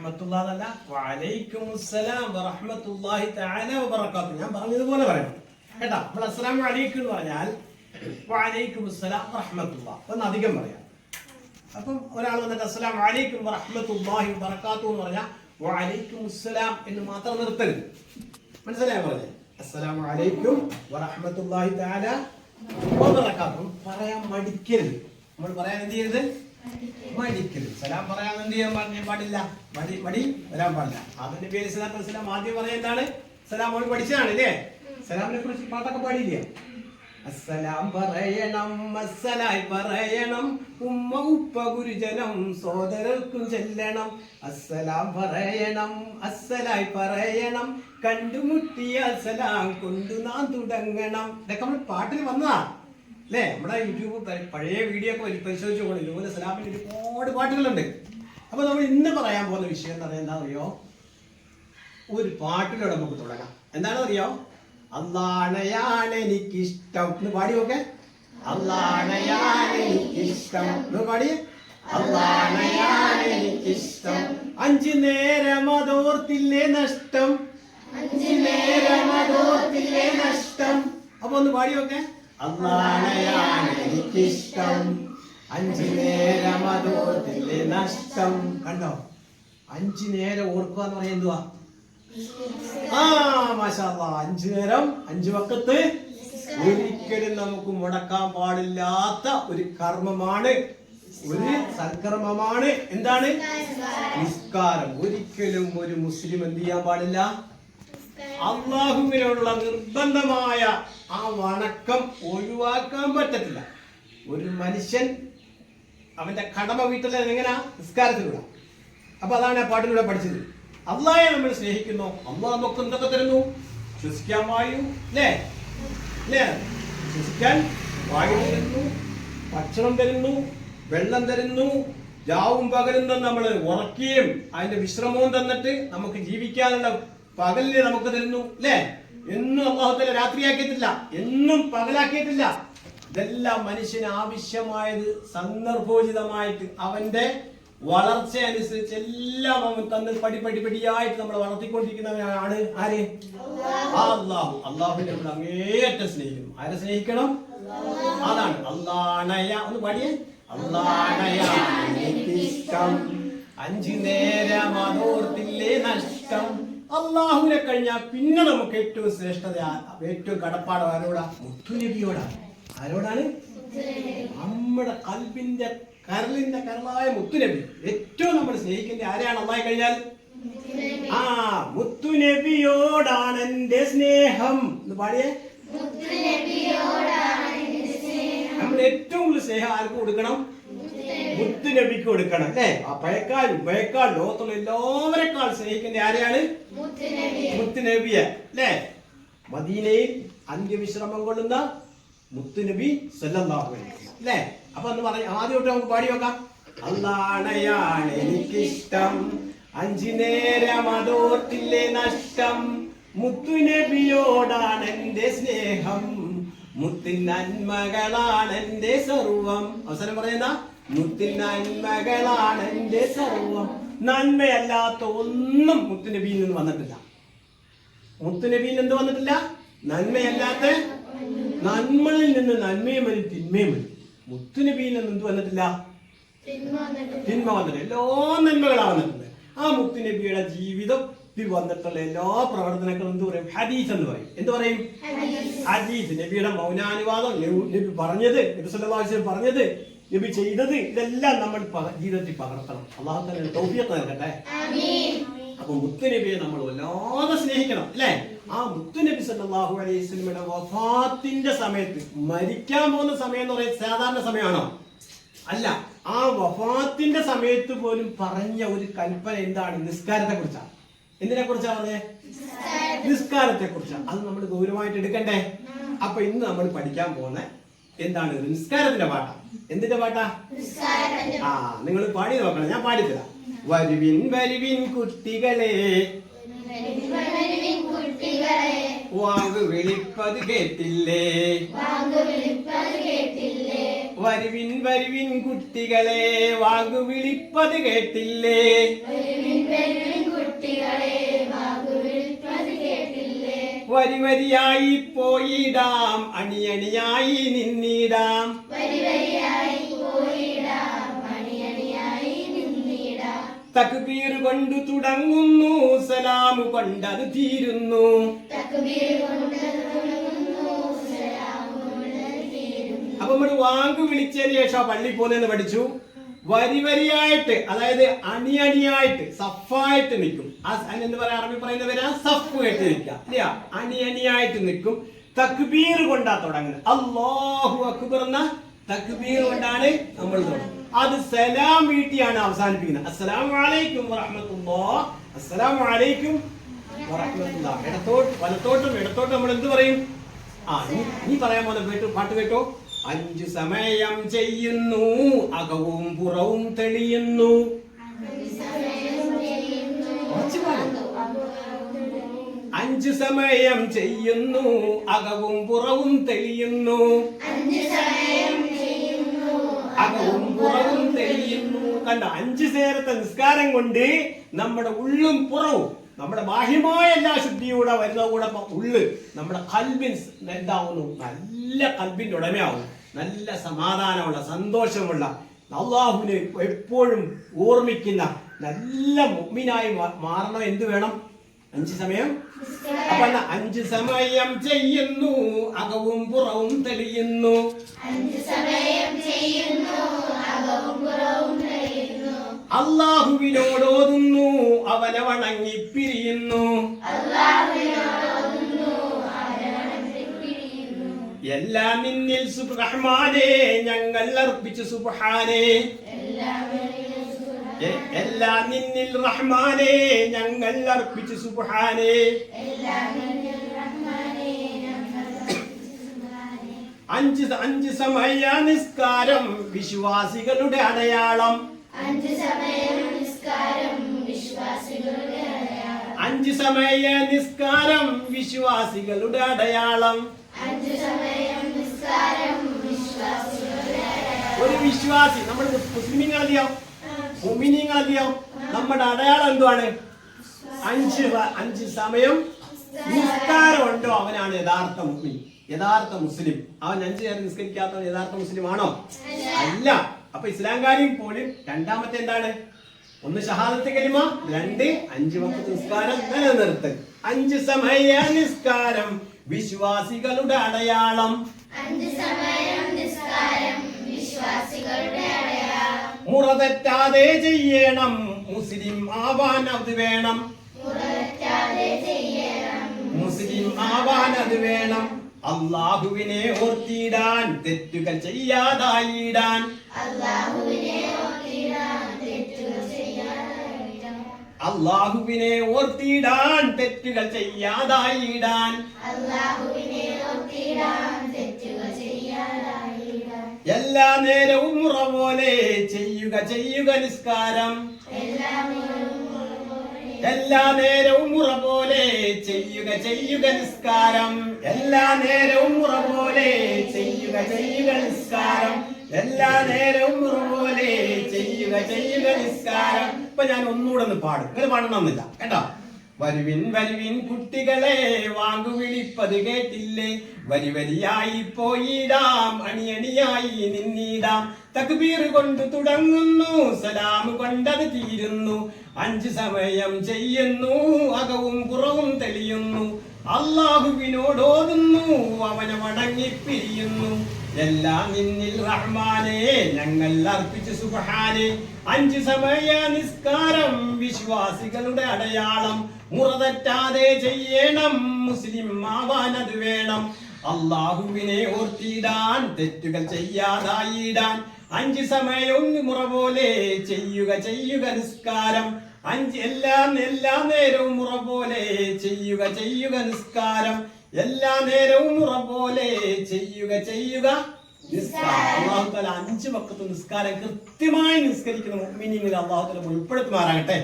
വറഹ്മത്തുള്ളാഹി അല്ല വഅലൈക്കുമുസ്സലാം വറഹ്മത്തുള്ളാഹി തആല വബറകാതുഹു. ഞാൻ പറഞ്ഞതുപോലെ പറയണം കേട്ടോ. നമ്മൾ അസ്സലാമു അലൈക്കും എന്ന് പറഞ്ഞാൽ വഅലൈക്കുമുസ്സലാം വറഹ്മത്തുള്ളാഹി ഒന്ന് അധികം പറയാം. അപ്പം ഒരാൾ വന്നിട്ട് അസ്സലാമു അലൈക്കും വറഹ്മത്തുള്ളാഹി വബറകാതുഹു എന്ന് പറഞ്ഞാൽ വഅലൈക്കുമുസ്സലാം എന്ന് മാത്രം നിർത്തരുത്. മനസ്സിലായോ പറഞ്ഞേ? അസ്സലാമു അലൈക്കും വറഹ്മത്തുള്ളാഹി തആല വബറകാതുഹു പറയാൻ മടിക്കരുത്. നമ്മൾ പറയാൻ എന്ത് ചെയ്യരുത്? മടിക്കരുത്. സലാം പറയാൻ എന്ത് ചെയ്യാൻ പാടില്ല? മടി വരാൻ പാടില്ല. അതിന്റെ പേര് സലാം ആദ്യം പറയാൻ എന്താണ്? സലാം നമ്മൾ പഠിച്ചതാണ് അല്ലേ? സലാമിനെ കുറിച്ച് പാട്ടൊക്കെ പാടിയില്ല. അസ്സലാം പറയണം, അസ്സലായി പറയണം, ഉമ്മ ഉപ്പ ഗുരുജനം സോദരർക്കും ചെല്ലണം. അസ്സലാം പറയണം, അസ്സലായി പറയണം, കണ്ടുമുട്ടിയ സലാം കൊണ്ടു നാം തുടങ്ങണം. ഇതൊക്കെ നമ്മൾ പാട്ടിൽ വന്നതാ അല്ലേ? നമ്മുടെ യൂട്യൂബ് പഴയ വീഡിയോ ഒക്കെ പരിശോധിച്ചു പോകണം. ഇതുപോലെ സലാമിന് ഒരുപാട് പാട്ടുകളുണ്ട്. അപ്പൊ നമ്മൾ ഇന്ന് പറയാൻ പോകുന്ന വിഷയം എന്ന് പറയുന്നത് എന്താണെന്നറിയോ? ഒരു പാട്ടിലൂടെ നമുക്ക് തുടങ്ങാം. എന്താണെന്നറിയോ? അല്ലാഹയാണ് എനിക്കിഷ്ടം എന്ന് പാടി നോക്കെ. അല്ലാഹയാണ് എനിക്കിഷ്ടം എന്ന് പാടി. അല്ലാഹയാണ് എനിക്കിഷ്ടം, അഞ്ചു നേരം അതോർത്തില്ലേ നഷ്ടം, അഞ്ചു നേരം അതോർത്തില്ലേ നഷ്ടം. അപ്പൊ ഒന്ന് പാടി നോക്കെ. അല്ലാഹയാണ് എനിക്കിഷ്ടം, അഞ്ചു നേരം അതോർത്തില്ലേ നഷ്ടം. കണ്ടോ? അഞ്ചു നേരം ഓർക്കുക എന്ന് പറയാൻ എന്തുവാ? മാഷാ അല്ലാഹ്, അഞ്ചു നേരം അഞ്ചു വഖത്ത് ഒരിക്കലും നമുക്ക് മുടക്കാൻ പാടില്ലാത്ത ഒരു കർമ്മമാണ്, ഒരു സൽക്കർമ്മമാണ്. എന്താണ്? നിസ്കാരം. ഒരിക്കലും ഒരു മുസ്ലിം എന്ത് ചെയ്യാൻ പാടില്ല? അല്ലാഹുവിനുള്ള നിർബന്ധമായ ആ വണക്കം ഒഴിവാക്കാൻ പറ്റത്തില്ല. ഒരു മനുഷ്യൻ അവന്റെ കടമ വീട്ടിൽ എങ്ങനെയാ? നിസ്കാരത്തിലൂടെ. അപ്പൊ അതാണ് ആ പാട്ടിലൂടെ പഠിച്ചത്. അല്ലാഹയെ നമ്മൾ സ്നേഹിക്കുന്നു. അല്ലാഹ് നമുക്ക് എന്തൊക്കെ തരുന്നു? ശ്വസിക്കാൻ വായു അല്ലേ? ശ്വസിക്കാൻ വായു തരുന്നു, ഭക്ഷണം തരുന്നു, വെള്ളം തരുന്നു, രാവും പകലും നമ്മൾ ഉറക്കുകയും അതിന്റെ വിശ്രമവും തന്നിട്ട് നമുക്ക് ജീവിക്കാനുള്ള പകലിനെ നമുക്ക് തരുന്നു അല്ലേ? എന്നും അല്ലാഹു രാത്രിയാക്കിയിട്ടില്ല, എന്നും പകലാക്കിയിട്ടില്ല. ഇതെല്ലാം മനുഷ്യന് ആവശ്യമായത് സന്ദർഭോചിതമായിട്ട് അവന്റെ വളർച്ച അനുസരിച്ച് എല്ലാം അവൻ തന്ന് പടിയായിട്ട് നമ്മളെ വളർത്തിക്കൊണ്ടിരിക്കുന്നവനാണ് ആര്? അല്ലാഹു. അല്ലാഹുവിനെ നമ്മൾ അങ്ങേയറ്റം സ്നേഹിക്കണം. ആരെ സ്നേഹിക്കണം? അതാണ് അല്ലാഹണയ. ഒന്ന് പാടിയേ. അല്ലാഹണയാനിഷ്ടം, അഞ്ചു നേരം അതോർത്തില്ലേ നഷ്ടം. അല്ലാഹുവിനെ കഴിഞ്ഞാൽ പിന്നെ നമുക്ക് ഏറ്റവും ശ്രേഷ്ഠത, ഏറ്റവും കടപ്പാട് ആരോടാ? മുത്തുനബിയോടാണ്. ആരോടാണ്? നമ്മുടെ കൽബിന്റെ കരളിന്റെ കരളായ മുത്തുനബി. ഏറ്റവും നമ്മൾ സ്നേഹിക്കേണ്ട ആരെയാണ്? അല്ലാഹു കഴിഞ്ഞാൽ മുത്തുനബിയോടാണ് എന്റെ സ്നേഹം എന്ന് പാടിയേ. നമ്മൾ ഏറ്റവും കൂടുതൽ സ്നേഹം ആർക്ക് കൊടുക്കണം? മുത്തുനബിക്ക് കൊടുക്കണം അല്ലേ? ആ പഴയക്കാൾ ലോകത്തുള്ള എല്ലാവരെക്കാൾ സ്നേഹിക്കേണ്ട ആരെയാണ്? മുത്തുനബിയെ അല്ലേ? മദീനയിൽ അന്ത്യവിശ്രമം കൊള്ളുന്ന മുത്തുനബി സല്ലല്ലാഹു അലൈഹി വസല്ലം അല്ലേ? അപ്പൊ എന്ന് പറഞ്ഞ ആദ്യമായിട്ട് നമുക്ക് പാടി നോക്കാം. അല്ലാഹയാണ് എനിക്കിഷ്ടം, അഞ്ചു നേരം അതോർത്തില്ലേ നഷ്ടം, മുത്തുനബിയോടാണ് എന്റെ സ്നേഹം, മുത്തിൻ നന്മകളാണ് എന്റെ സർവം. അവസരം പറയുന്ന മുത്തിൻ നന്മകളാണ് എന്റെ സർവം. നന്മയല്ലാത്ത ഒന്നും മുത്തുനബിയിൽ നിന്ന് വന്നിട്ടില്ല. മുത്തുനബിയിൽ എന്ത് വന്നിട്ടില്ല? നന്മയല്ലാത്ത നന്മകളിൽ നിന്ന് നന്മയും വരും, തിന്മയും വരും. മുത്തുനബിയിൽ നിന്ന് എന്ത് വന്നിട്ടില്ല? തിന്മ വന്നിട്ടില്ല. എല്ലാ നന്മകളാണ് വന്നിട്ടുണ്ട്. ആ മുത്തുനബിയുടെ ജീവിതത്തിൽ വന്നിട്ടുള്ള എല്ലാ പ്രവർത്തനങ്ങളും എന്ത് പറയും? ഹദീസ് എന്ന് പറയും. എന്ത് പറയും? ഹദീസ്. നബിയുടെ മൗനാനുവാദം, നബി പറഞ്ഞത്, നബി സല്ലല്ലാഹു അലൈഹി വസല്ലം പറഞ്ഞത്, നബി ചെയ്തത്, ഇതെല്ലാം നമ്മൾ ജീവിതത്തിൽ പകർത്തണം. അല്ലാഹു തആല തൗഫീഖ് നൽകട്ടെ. അപ്പൊ മുത്തുനബിയെ നമ്മൾ വല്ലാതെ സ്നേഹിക്കണം അല്ലേ? ആ മുത്തുനബി സല്ലല്ലാഹു അലൈഹി വസല്ലമയുടെ വഫാത്തിന്റെ സമയത്ത്, മരിക്കാൻ പോകുന്ന സമയം എന്ന് പറയുന്നത് സാധാരണ സമയമാണോ? അല്ല. ആ വഫാത്തിന്റെ സമയത്ത് പോലും പറഞ്ഞ ഒരു കൽപ്പന എന്താണ്? നിസ്കാരത്തെ കുറിച്ചാണ്. എന്തിനെ കുറിച്ചാ പറഞ്ഞേ? നിസ്കാരത്തെ കുറിച്ചാണ്. അത് നമ്മൾ ഗൗരവമായിട്ട് എടുക്കണ്ടേ? അപ്പൊ ഇന്ന് നമ്മൾ പഠിക്കാൻ പോകുന്ന എന്താണ്? നിസ്കാരത്തിന്റെ പാട്ടാ. എന്തിന്റെ പാട്ടാ? നിങ്ങൾ പാടി നോക്കണം, ഞാൻ പാടിത്തരാം. വരുവിൻ വരുവിൻ കുട്ടികളെ, വാങ്ക് വിളിപ്പത് കേട്ടില്ലേ, വരുവിൻ വരുവിൻ കുട്ടികളെ വാങ്ങു വിളിപ്പത് കേട്ടില്ലേ, വരി വരിയായി പോയിടാം അണിയണിയായി നിന്നിടാം, തക്ബീർ കൊണ്ടു തുടങ്ങുന്നു സലാം കൊണ്ടത് തീരുന്നു. അപ്പൊ നമ്മൾ വാങ്ക് വിളിച്ചതിന് ശേഷം പള്ളി പോകുന്നതെന്ന് പഠിച്ചു. വരി വരിയായിട്ട്, അതായത് അണിയണിയായിട്ട് സഫായിട്ട് നിൽക്കും. എന്താ പറയാ, അറബി പറയുന്ന പേരാ സഫ് കേട്ട് നിൽക്കുക ഇല്ല, അണിയണിയായിട്ട് നിൽക്കും. തക്ബീർ കൊണ്ടാ തുടങ്ങുന്നത്. അല്ലാഹു അക്ബർ എന്ന തക്ബീർ കൊണ്ടാണ് നമ്മൾ തുടങ്ങുന്നത്. അത് സലാം വീട്ടിയാണ് അവസാനിപ്പിക്കുന്നത്. അസ്സലാമു അലൈക്കും വറഹ്മത്തുള്ളാഹ്, അസ്സലാമു അലൈക്കും വറഹ്മത്തുള്ളാഹ്. വലത്തോട്ടും ഇടത്തോട്ടും നമ്മൾ എന്ത് പറയും? നീ പറയാൻ പോലെ പാട്ട് കേട്ടോ. 5 സമയം ചെയ്യുന്നു അകവും പുറവും തെളിയുന്നു. 5 സമയം ചെയ്യുന്നു അകവും പുറവും തെളിയുന്നു, അകവും പുറവും തെളിയുന്നു. കണ്ട, 5 നേരത്തെ നിസ്കാരം കൊണ്ട് നമ്മുടെ ഉള്ളും പുറവും, നമ്മുടെ ബാഹ്യമായ എല്ലാ ശുദ്ധിയൂടെ വരുന്ന കൂടെ ഉള്ളു നമ്മുടെ കൽബിൻ എന്താവുന്നു? നല്ല കൽബിന്റെ ഉടമയാവുന്നു. നല്ല സമാധാനമുള്ള സന്തോഷമുള്ള അല്ലാഹുവിനെ എപ്പോഴും ഓർമ്മിക്കുന്ന നല്ല മുഅ്മിനായി മാറണം. എന്ത് വേണം? 5 സമയം. അപ്പൊ 5 സമയം ചെയ്യുന്നു അകവും പുറവും തെളിയുന്നു, അല്ലാഹുവിനോടോതുന്നു അവനെ വണങ്ങി പിരിയുന്നു, എല്ലാം നിന്നിൽ സുബ്ഹാനേ ഞങ്ങൾ അർപ്പിച്ചു സുബ്ഹാനേ, എല്ലാം നിന്നിൽ റഹ്മാനേ ഞങ്ങൾ അർപ്പിച്ചു സുബ്ഹാനേ. 5 സമയ നിസ്കാരം വിശ്വാസികളുടെ അടയാളം, 5 സമയ നിസ്കാരം വിശ്വാസികളുടെ അടയാളം. ഒരു വിശ്വാസി, നമ്മൾ മുസ്ലിമീങ്ങളെയോ മുഅ്മിനീങ്ങളെയോ നമ്മുടെ അടയാളം എന്തുവാണ്? 5 സമയം നിസ്കാരം ഉണ്ടോ അവനാണ് യഥാർത്ഥ മുഅ്മിൻ, യഥാർത്ഥ മുസ്ലിം. അവൻ 5 നേരം നിസ്കരിക്കാത്തവൻ യഥാർത്ഥ മുസ്ലിം ആണോ? അല്ല. അപ്പൊ ഇസ്ലാംകാരിയും പോലും രണ്ടാമത്തെ എന്താണ്? 1 ഷഹാദത്ത് കലിമ, 2 5 വഖ്ത് നിസ്കാരം നിലനിർത്തൽ. 5 സമയ നിസ്കാരം വിശ്വാസികളുടെ അടയാളം, മുറ തെറ്റാതെ ചെയ്യണം മുസ്ലിം ആവാൻ അത് വേണം, മുസ്ലിം ആവാൻ അത് വേണം. അല്ലാഹുവിനെ ഓർത്തിടാൻ തെറ്റുകൾ ചെയ്യാതായിടാൻ, അല്ലാഹുവിനെ ഓർത്തിടാൻ തെറ്റുകൾ ചെയ്യാതായിടാൻ. എല്ലാ നേരവും മുറ പോലെ ചെയ്യുക നിസ്കാരം, എല്ലാ നേരവും മുറ പോലെ ചെയ്യുക നിസ്കാരം, എല്ലാ നേരവും മുറ പോലെ ചെയ്യുക നിസ്കാരം, എല്ലാ നേരവും മുറ പോലെ ചെയ്യുക നിസ്കാരം. ഇപ്പൊ ഞാൻ ഒന്നുകൂടെ ഒന്ന് പാടും, നിങ്ങൾ പാടണമെന്നില്ല കേട്ടോ. വരുവിൻ വരുവിൻ കുട്ടികളെ വാങ്ങു വിളിപ്പത് കേട്ടില്ലേ, വരി വരിയായി പോയിടാം അണിയണിയായി നിന്നിടാം, തക്ബീർ കൊണ്ട് തുടങ്ങുന്നു സലാം കൊണ്ടത് തീരുന്നു, 5 സമയം ചെയ്യുന്നു അകവും പുറവും തെളിയുന്നു, അല്ലാഹുവിനോടോതുന്നു അവനെ വണങ്ങി പിരിയുന്നു, എല്ലാം നിന്നിൽ റഹ്മാനേ ഞങ്ങൾ അർപ്പിച്ചു സുബ്ഹാനേ. 5 സമയ നിസ്കാരം വിശ്വാസികളുടെ അടയാളം, മുറ തെറ്റാതെ ചെയ്യണം മുസ്ലിം ആവാൻ അത് വേണം, അല്ലാഹുവിനെ ഓർത്തിടാൻ തെറ്റുകൾ ചെയ്യാതായിടാൻ. 5 സമയവും മുറ പോലെ ചെയ്യുക നിസ്കാരം, എല്ലാ നേരവും മുറ പോലെ ചെയ്യുക നിസ്കാരം, എല്ലാ നേരവും മുറ പോലെ ചെയ്യുക നിസ്കാരം. അല്ലാഹു തആല 5 വഖ്ത് നിസ്കാരം കൃത്യമായി നിസ്കരിക്കുന്ന മുഅ്മിനീങ്ങളിൽ അല്ലാഹു തആല ഉൾപ്പെടുത്തുമാറാകട്ടെ.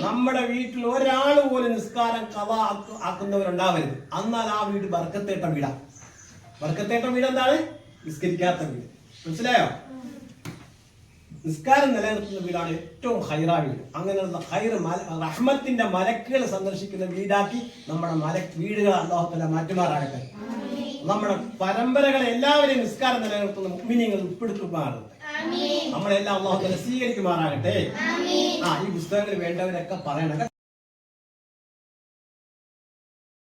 നമ്മുടെ വീട്ടിൽ ഒരാൾ പോലും നിസ്കാരം ഖളാ ആക്കുന്നവരുണ്ടാവരുത്. എന്നാൽ ആ വീട് ബർക്കത്തേട്ട വീടാ. ബർക്കത്തേട്ട വീട് എന്താണ്? നിസ്കരിക്കാത്ത വീട്. മനസ്സിലായോ? നിസ്കാരം നിലനിർത്തുന്ന വീടാണ് ഏറ്റവും ഹൈറാ വീട്. അങ്ങനെയുള്ള ഹൈറ് റഹ്മത്തിന്റെ മലക്കുകൾ സന്ദർശിക്കുന്ന വീടാക്കി നമ്മുടെ വീടുകൾ അല്ലാഹു തആല മാറ്റുമാറാകട്ടെ. നമ്മുടെ പരമ്പരകളെ എല്ലാവരെയും നിസ്കാരം നിലനിർത്തുന്ന മുഅ്മിനീങ്ങൾ ഉൾപ്പെടുത്തുമാറാകട്ടെ. നമ്മളെല്ലാം അല്ലാഹു തആല സ്വീകരിക്കുമാറാകട്ടെ. ഈ പുസ്തകങ്ങൾ വേണ്ടവരൊക്കെ പറയണം.